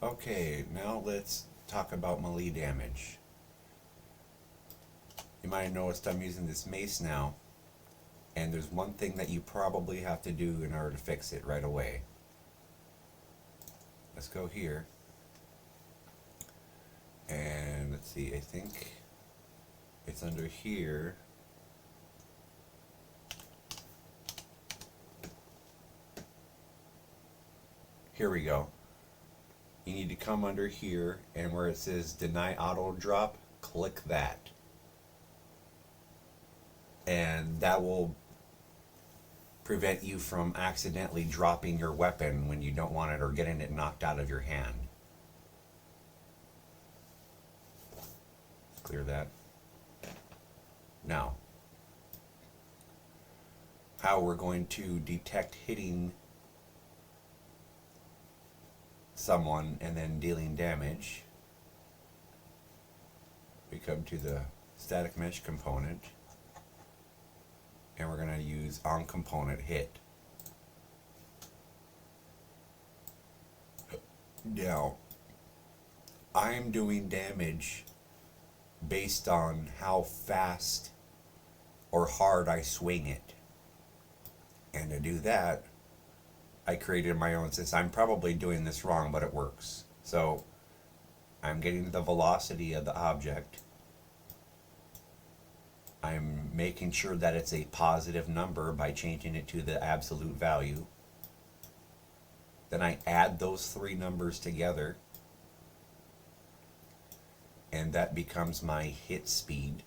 Okay, now let's talk about melee damage. You might have noticed I'm using this mace now, and there's one thing that you probably have to do in order to fix it right away. Let's go here, and let's see, I think it's under here. Here we go. You need to come under here, and where it says deny auto drop, click that. And that will prevent you from accidentally dropping your weapon when you don't want it or getting it knocked out of your hand. Clear that. Now, how we're going to detect hitting someone and then dealing damage. We come to the static mesh component, and we're going to use on component hit. Now, I'm doing damage based on how fast or hard I swing it. And to do that, I created my own system. I'm probably doing this wrong, but it works. So I'm getting the velocity of the object. I'm making sure that it's a positive number by changing it to the absolute value. Then I add those three numbers together, and that becomes my hit speed.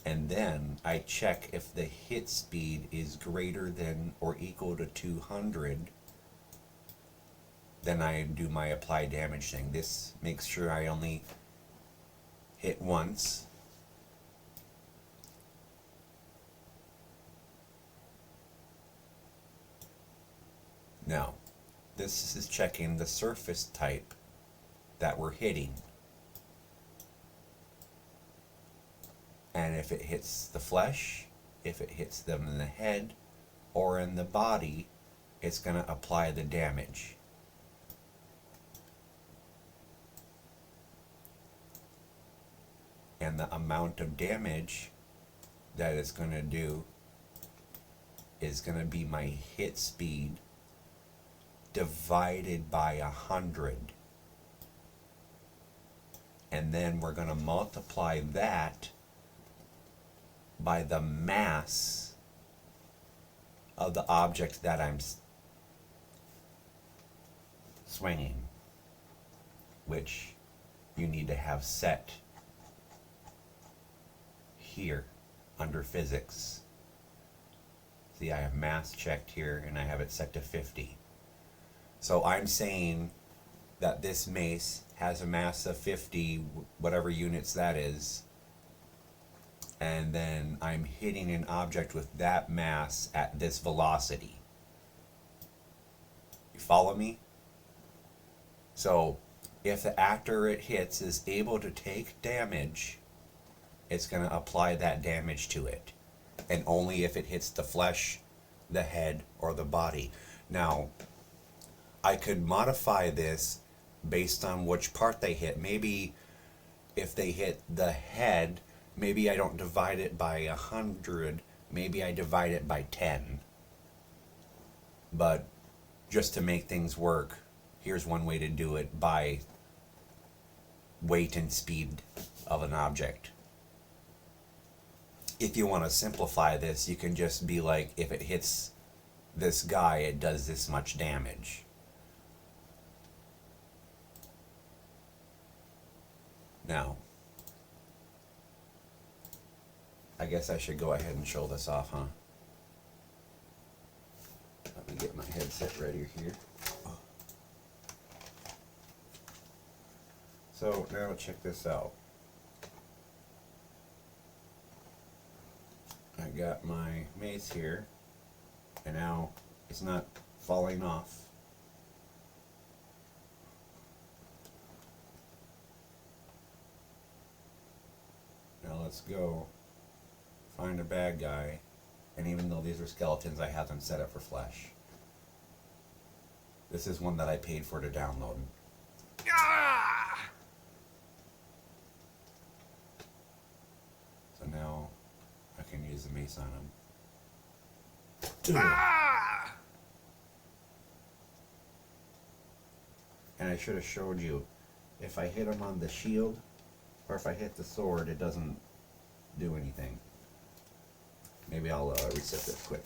And then I check if the hit speed is greater than or equal to 200. Then I do my apply damage thing. This makes sure I only hit once. Now, this is checking the surface type that we're hitting. And if it hits the flesh, if it hits them in the head or in the body, it's going to apply the damage. And the amount of damage that it's going to do is going to be my hit speed divided by 100. And then we're going to multiply that by the mass of the object that I'm swinging, which you need to have set here under physics. See, I have mass checked here and I have it set to 50. So I'm saying that this mace has a mass of 50, whatever units that is, and then I'm hitting an object with that mass at this velocity. You follow me? So if the actor it hits is able to take damage, it's going to apply that damage to it, and only if it hits the flesh, the head, or the body. Now, I could modify this based on which part they hit. Maybe if they hit the head, maybe I don't divide it by 100, maybe I divide it by 10. But just to make things work, here's one way to do it: by weight and speed of an object. If you want to simplify this, you can just be like, if it hits this guy, it does this much damage. Now, I guess I should go ahead and show this off, huh? Let me get my headset ready here. So now check this out. I got my mace here, and now it's not falling off. Now let's go find a bad guy, and even though these are skeletons, I have them set up for flesh. This is one that I paid for to download. So now I can use the mace on him. And I should have showed you, if I hit him on the shield, or if I hit the sword, it doesn't do anything. Maybe I'll reset this quick.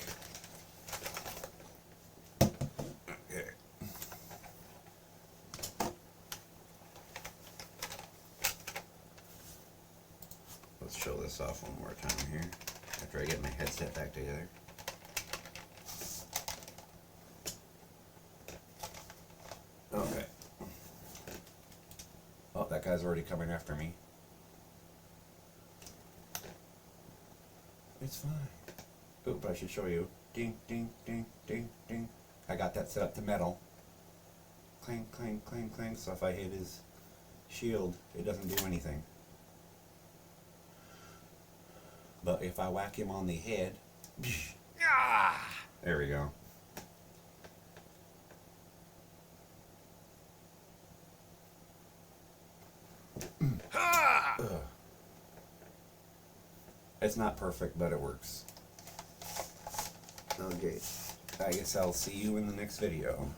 Okay. Let's show this off one more time here, after I get my headset back together. Okay. Oh, that guy's already coming after me. It's fine. Oop, I should show you. Ding, ding, ding, ding, ding. I got that set up to metal. Clang, clang, clang, clang. So if I hit his shield, it doesn't do anything. But if I whack him on the head, there we go. It's not perfect, but it works. Okay, I guess I'll see you in the next video.